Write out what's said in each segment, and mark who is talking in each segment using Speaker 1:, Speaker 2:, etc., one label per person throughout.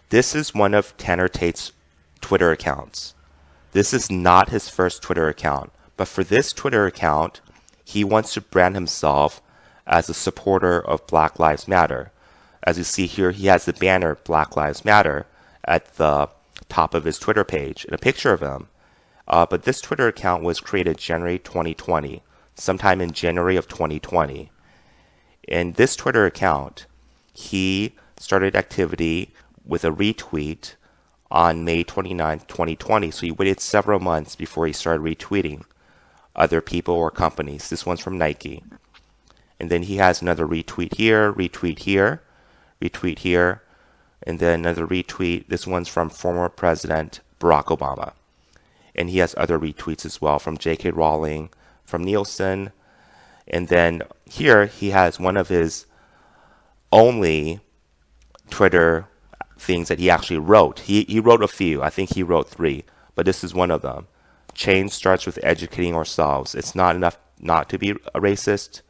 Speaker 1: This is one of Tanner Tate's Twitter accounts. This is not his first Twitter account, but for this Twitter account, he wants to brand himself as a supporter of Black Lives Matter. As you see here, he has the banner Black Lives Matter at the top of his Twitter page and a picture of him. But this Twitter account was created January 2020, sometime in January of 2020. In this Twitter account, he started activity with a retweet on May 29, 2020. So he waited several months before he started retweeting other people or companies. This one's from Nike. And then he has another retweet here, retweet here, retweet here, and then another retweet. This one's from former President Barack Obama. And he has other retweets as well from J.K. Rowling, from Nielsen. And then here he has one of his only Twitter things that he actually wrote. He wrote a few. I think he wrote 3, but this is one of them. Change starts with educating ourselves. It's not enough not to be a racist.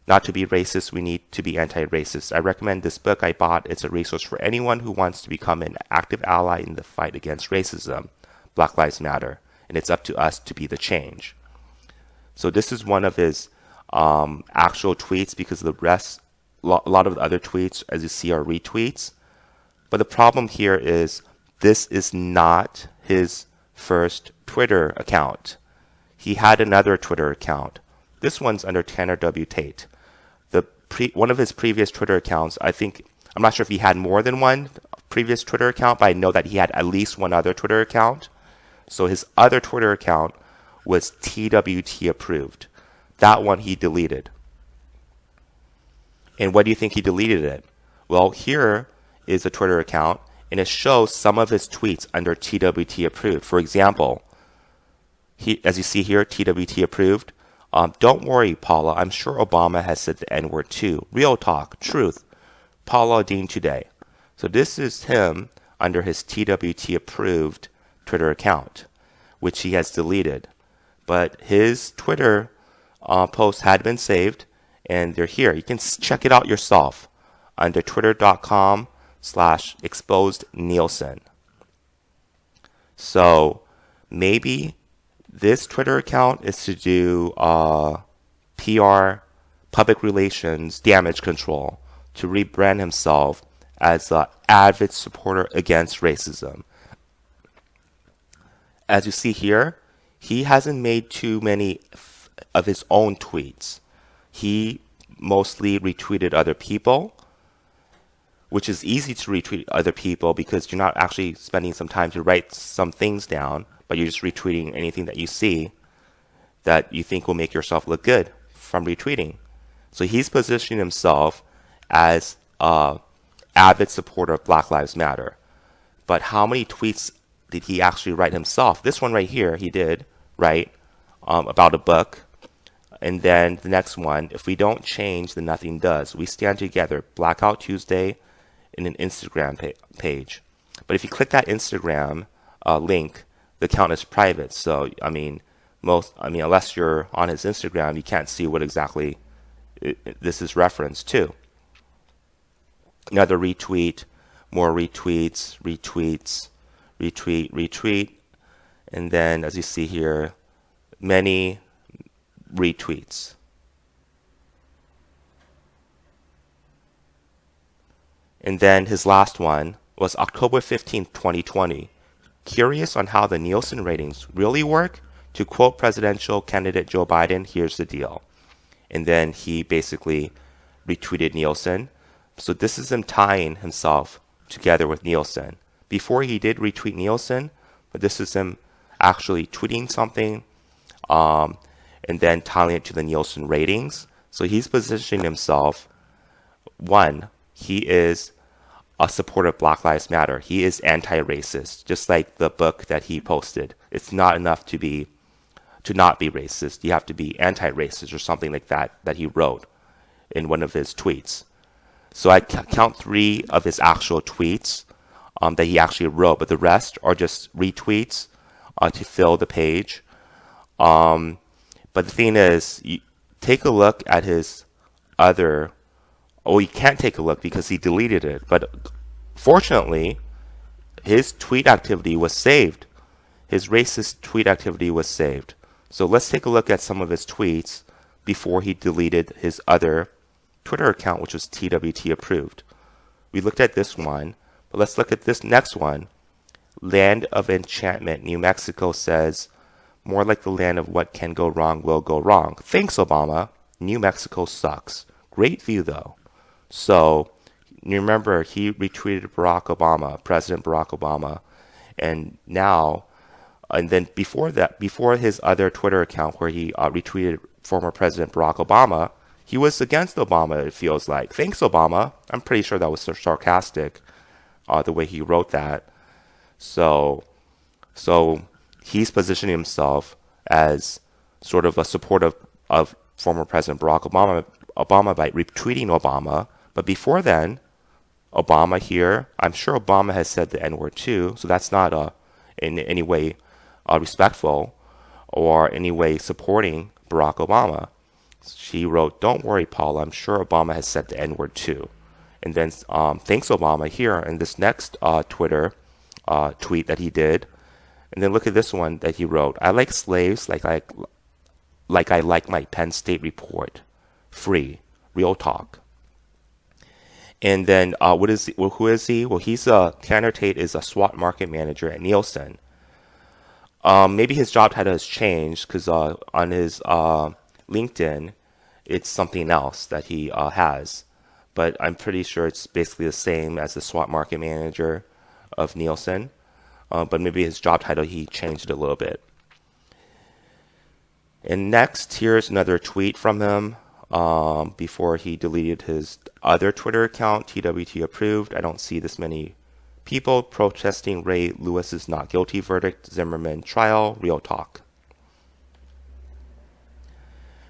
Speaker 1: Not to be racist, we need to be anti-racist. I recommend this book I bought. It's a resource for anyone who wants to become an active ally in the fight against racism. Black Lives Matter. And it's up to us to be the change. So this is one of his actual tweets, because the rest, a lot of the other tweets, as you see, are retweets. But the problem here is this is not his first Twitter account. He had another Twitter account. This one's under Tanner W. Tate. One of his previous Twitter accounts, I'm not sure if he had more than one previous Twitter account, but I know that he had at least one other Twitter account. So his other Twitter account was TWT approved. That one he deleted. And what do you think he deleted it? Well, here is a Twitter account, and it shows some of his tweets under TWT approved. For example, as you see here, TWT approved. Don't worry, Paula. I'm sure Obama has said the N-word too. Real talk, truth. Paula Dean today. So this is him under his TWT approved Twitter account, which he has deleted. But his Twitter posts had been saved, and they're here. You can check it out yourself under twitter.com/exposednielsen. So maybe this Twitter account is to do PR, public relations, damage control, to rebrand himself as an avid supporter against racism. As you see here, he hasn't made too many of his own tweets. He mostly retweeted other people, which is easy to retweet other people because you're not actually spending some time to write some things down, but you're just retweeting anything that you see that you think will make yourself look good from retweeting. So he's positioning himself as an avid supporter of Black Lives Matter. But how many tweets did he actually write himself? This one right here, he did write about a book. And then the next one, if we don't change, then nothing does. We stand together. Blackout Tuesday in an Instagram page. But if you click that Instagram link, the account is private. So, unless you're on his Instagram, you can't see what exactly this is referenced to. Another retweet, more retweets, retweets, retweet, retweet. And then, as you see here, many retweets. And then his last one was October 15th, 2020. Curious on how the Nielsen ratings really work? To quote presidential candidate Joe Biden, here's the deal. And then he basically retweeted Nielsen. So this is him tying himself together with Nielsen. Before he did retweet Nielsen, but this is him actually tweeting something and then tying it to the Nielsen ratings. So he's positioning himself, one, he is a supporter of Black Lives Matter. He is anti-racist, just like the book that he posted. It's not enough to not be racist. You have to be anti-racist or something like that he wrote in one of his tweets. So I count 3 of his actual tweets that he actually wrote, but the rest are just retweets to fill the page. But the thing is, you take a look at his other. Oh, you can't take a look because he deleted it. But fortunately, his tweet activity was saved. His racist tweet activity was saved. So let's take a look at some of his tweets before he deleted his other Twitter account, which was TWT approved. We looked at this one, but let's look at this next one. Land of Enchantment, New Mexico says, more like the land of what can go wrong will go wrong. Thanks, Obama. New Mexico sucks. Great view, though. So, you remember, he retweeted Barack Obama, President Barack Obama, and now, and then before that, before his other Twitter account where he retweeted former President Barack Obama, he was against Obama, it feels like. Thanks, Obama. I'm pretty sure that was sarcastic, the way he wrote that. So he's positioning himself as sort of a supporter of former President Barack Obama by retweeting Obama. But before then, Obama here, I'm sure Obama has said the N-word too, so that's not in any way respectful or any way supporting Barack Obama. She wrote, "Don't worry, Paula, I'm sure Obama has said the N-word too." And then thanks, Obama, here in this next Twitter tweet that he did. And then look at this one that he wrote. "I like slaves like I like my Penn State report. Free. Real talk." And then who is he? Well, Tanner Tate is a SWAT market manager at Nielsen. Maybe his job title has changed because on his LinkedIn, it's something else that he has. But I'm pretty sure it's basically the same as the SWAT market manager of Nielsen. But maybe his job title, he changed it a little bit. And next, here's another tweet from him before he deleted his other Twitter account, TWT approved. I don't see this many people protesting Ray Lewis's not guilty verdict, Zimmerman trial, real talk.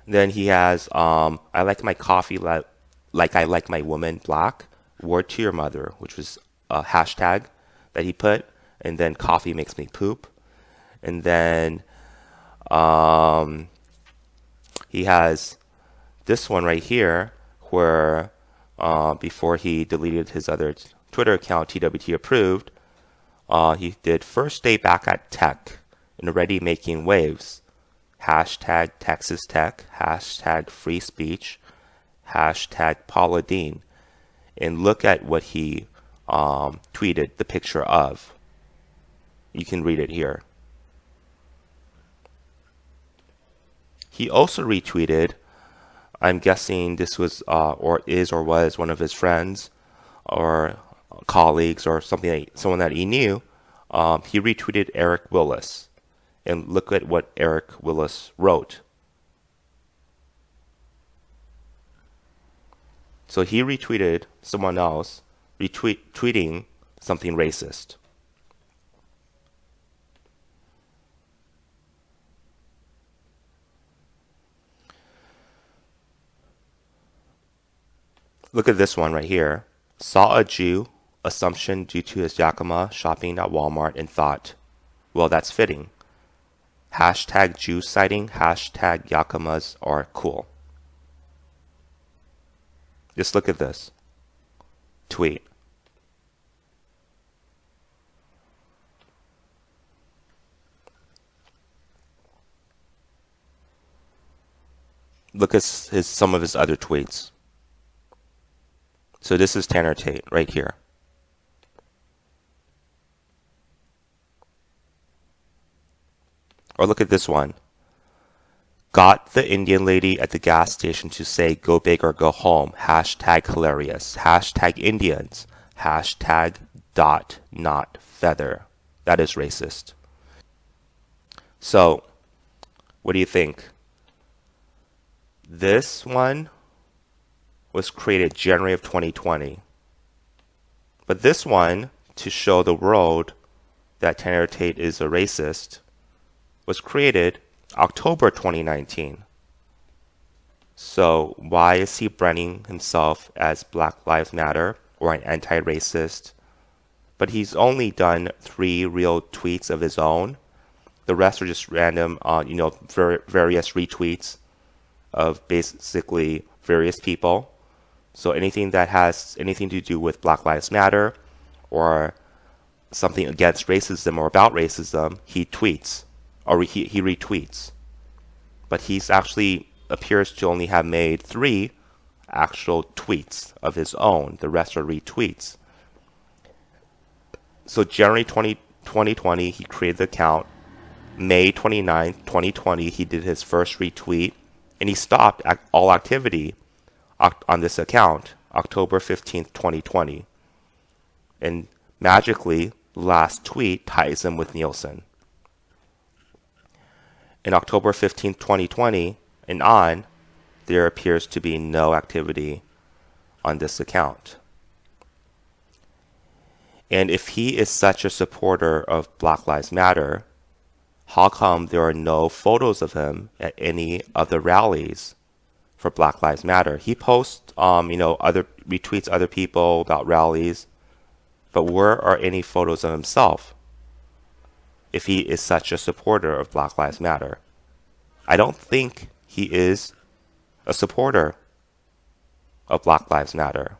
Speaker 1: Then he has, "I like my coffee like I like my woman black, word to your mother," which was a hashtag that he put. And then "coffee makes me poop." And then he has this one right here where before he deleted his other Twitter account, TWT approved, he did "first day back at tech and already making waves. Hashtag Texas Tech, hashtag free speech, hashtag Paula Deen." And look at what he tweeted the picture of. You can read it here. He also retweeted, I'm guessing this was or was one of his friends or colleagues or someone that he knew. He retweeted Eric Willis. And look at what Eric Willis wrote. So he retweeted someone else tweeting something racist. Look at this one right here. "Saw a Jew, assumption due to his Yakima shopping at Walmart and thought, well, that's fitting. Hashtag Jew sighting, hashtag Yakimas are cool." Just look at this tweet. Look at some of his other tweets. So this is Tanner Tate right here. Or look at this one. "Got the Indian lady at the gas station to say go big or go home. Hashtag hilarious. Hashtag Indians. Hashtag dot not feather." That is racist. So, what do you think? This one was created January of 2020. But this one, to show the world that Tanner Tate is a racist, was created October 2019. So why is he branding himself as Black Lives Matter or an anti-racist? But he's only done 3 real tweets of his own. The rest are just random, various retweets of basically various people. So anything that has anything to do with Black Lives Matter or something against racism or about racism, he tweets or he retweets. But he's actually appears to only have made 3 actual tweets of his own. The rest are retweets. So January 2020, he created the account. May 29, 2020, he did his first retweet, and he stopped all activity on this account October 15th, 2020. And magically, the last tweet ties him with Nielsen. In October 15th, 2020 and on, there appears to be no activity on this account. And if he is such a supporter of Black Lives Matter, how come there are no photos of him at any of the rallies for Black Lives Matter? He posts, retweets other people about rallies, but where are any photos of himself if he is such a supporter of Black Lives Matter? I don't think he is a supporter of Black Lives Matter.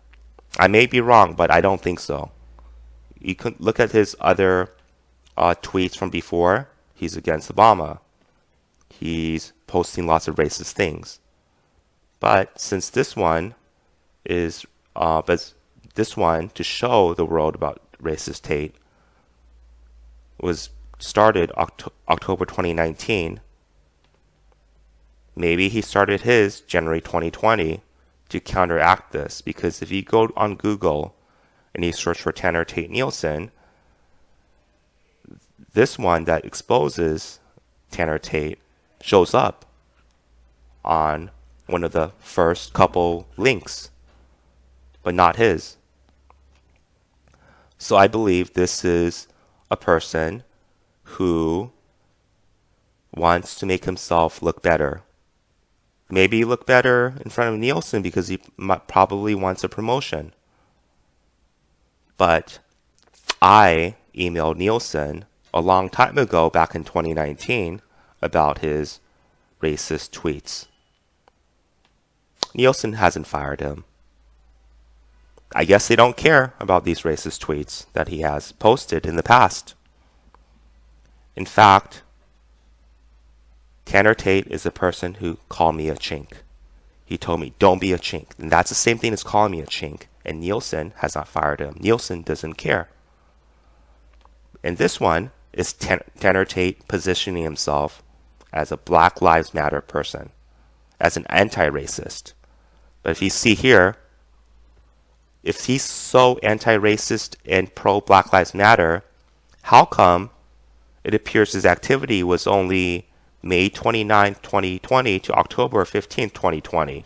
Speaker 1: I may be wrong, but I don't think so. You can look at his other tweets from before. He's against Obama. He's posting lots of racist things. But since this one is, this one to show the world about racist Tate was started October 2019. Maybe he started his January 2020 to counteract this, because if you go on Google and you search for Tanner Tate Nielsen, this one that exposes Tanner Tate shows up on one of the first couple links, but not his. So I believe this is a person who wants to make himself look better. Maybe look better in front of Nielsen because he probably wants a promotion. But I emailed Nielsen a long time ago, back in 2019, about his racist tweets. Nielsen hasn't fired him. I guess they don't care about these racist tweets that he has posted in the past. In fact, Tanner Tate is a person who called me a chink. He told me, don't be a chink. And that's the same thing as calling me a chink. And Nielsen has not fired him. Nielsen doesn't care. And this one is Tanner Tate positioning himself as a Black Lives Matter person, as an anti-racist. But if you see here, if he's so anti-racist and pro-Black Lives Matter, how come it appears his activity was only May 29, 2020 to October 15, 2020?